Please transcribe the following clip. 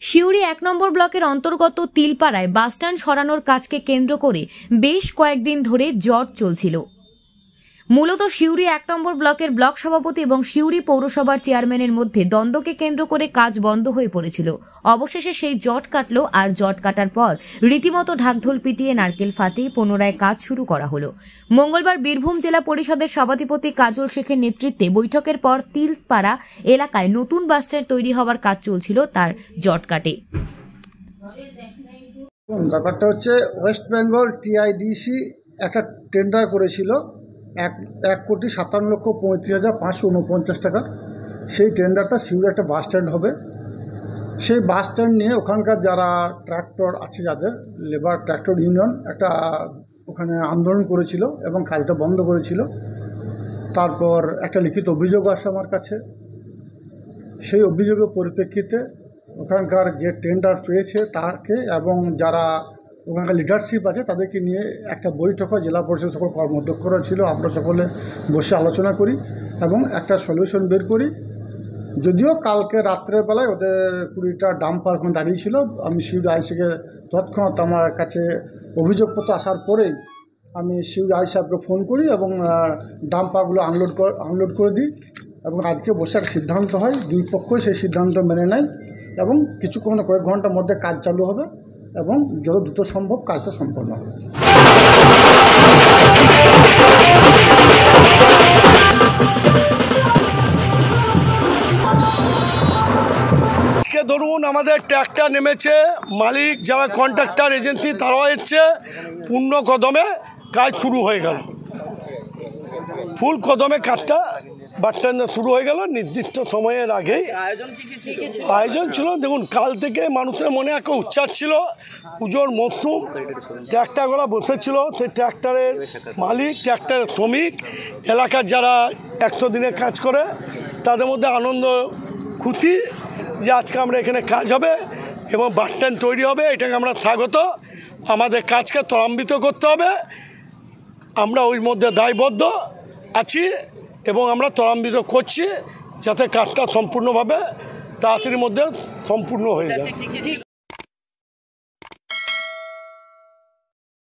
সিউড়ি ১ নম্বর ব্লকের অন্তর্গত তিলপাড়ায় বাসস্ট্যান্ড সরানোর কাজকে কেন্দ্র করে বেশ কয়েকদিন ধরে জট চলছিল। মূলত সিউড়ি ১ নম্বর ব্লকের ব্লক সভাপতি এবং সিউড়ি পৌরসভার চেয়ারম্যানের মধ্যে দ্বন্দ্বকে কেন্দ্র করে কাজ বন্ধ হয়ে পড়েছিল। অবশেষে সেই জট কাটল, আর জট কাটার পর রীতিমতো ঢাকঢোল পিটিয়ে নারকেল ফাটিয়ে পুনরায় কাজ শুরু করা হলো। মঙ্গলবার বীরভূম জেলা পরিষদের সভাধিপতি কাজল শেখের নেতৃত্বে বৈঠকের পর তিলপাড়া এলাকায় নতুন বাসস্ট্যান্ড তৈরি হওয়ার কাজ চলছিল, তার জট কাটে। ব্যাপারটা হচ্ছে ওয়েস্ট বেঙ্গল টিআইডিসি একটা টেন্ডার করেছিল ১,৫৭,৩৫,৫৪৯ টাকা। সেই টেন্ডারটা সিউড়ি একটা বাস স্ট্যান্ড হবে। সেই বাস স্ট্যান্ড নিয়ে ওখানকার যারা ট্র্যাক্টর আছে, যাদের লেবার ট্র্যাক্টর ইউনিয়ন একটা ওখানে আন্দোলন করেছিল এবং কাজটা বন্ধ করেছিল। তারপর একটা লিখিত অভিযোগ আসে আমার কাছে। সেই অভিযোগের পরিপ্রেক্ষিতে ওখানকার যে টেন্ডার পেয়েছে তাকে এবং যারা ওখানকার লিডারশিপ আছে তাদেরকে নিয়ে একটা বৈঠক হয়। জেলা পরিষদ সকল কর্মাধ্যক্ষরা ছিল, আমরা সকলে বসে আলোচনা করি এবং একটা সলিউশন বের করি। যদিও কালকে রাত্রেবেলায় ওদের 20টা ডাম্পার ওখানে দাঁড়িয়েছিল। আমি সিউড়ি আইসিকে তৎক্ষণাৎ আমার কাছে অভিযোগপত্র আসার পরেই আমি সিউড়ি আই সাহেবকে ফোন করি এবং ডাম্পারগুলো আনলোড করে দিই এবং আজকে বসে একটা সিদ্ধান্ত হয়। দুই পক্ষই সেই সিদ্ধান্ত মেনে নেয় এবং কিছুক্ষণ কয়েক ঘন্টার মধ্যে কাজ চালু হবে এবং যত দ্রুত সম্ভব কাজটা সম্পন্ন হবে। আজকে ধরুন আমাদের ট্র্যাক্টর নেমেছে, মালিক যারা কন্ট্রাক্টর এজেন্সি তারাও এসছে, পূর্ণ কদমে কাজ শুরু হয়ে গেল। ফুল কদমে কাজটা বাস স্ট্যান্ডে শুরু হয়ে গেল নির্দিষ্ট সময়ের আগেই। আয়োজন ছিল, দেখুন কাল থেকে মানুষের মনে একটা উচ্ছ্বাস ছিল। পুজোর মরশুম, ট্র্যাক্টরগুলো বসেছিল, সেই ট্র্যাক্টরের মালিক, ট্র্যাক্টরের শ্রমিক, এলাকার যারা 100 দিনে কাজ করে তাদের মধ্যে আনন্দ খুশি যে আজকে আমরা এখানে কাজ হবে এবং বাস স্ট্যান্ড তৈরি হবে। এটাকে আমরা স্বাগত। আমাদের কাজকে ত্বরান্বিত করতে হবে, আমরা ওই মধ্যে দায়বদ্ধ আছি এবং আমরা ত্বরান্বিত করছি যাতে কাজটা সম্পূর্ণভাবে তাড়াতাড়ির মধ্যে সম্পূর্ণ হয়ে যায়।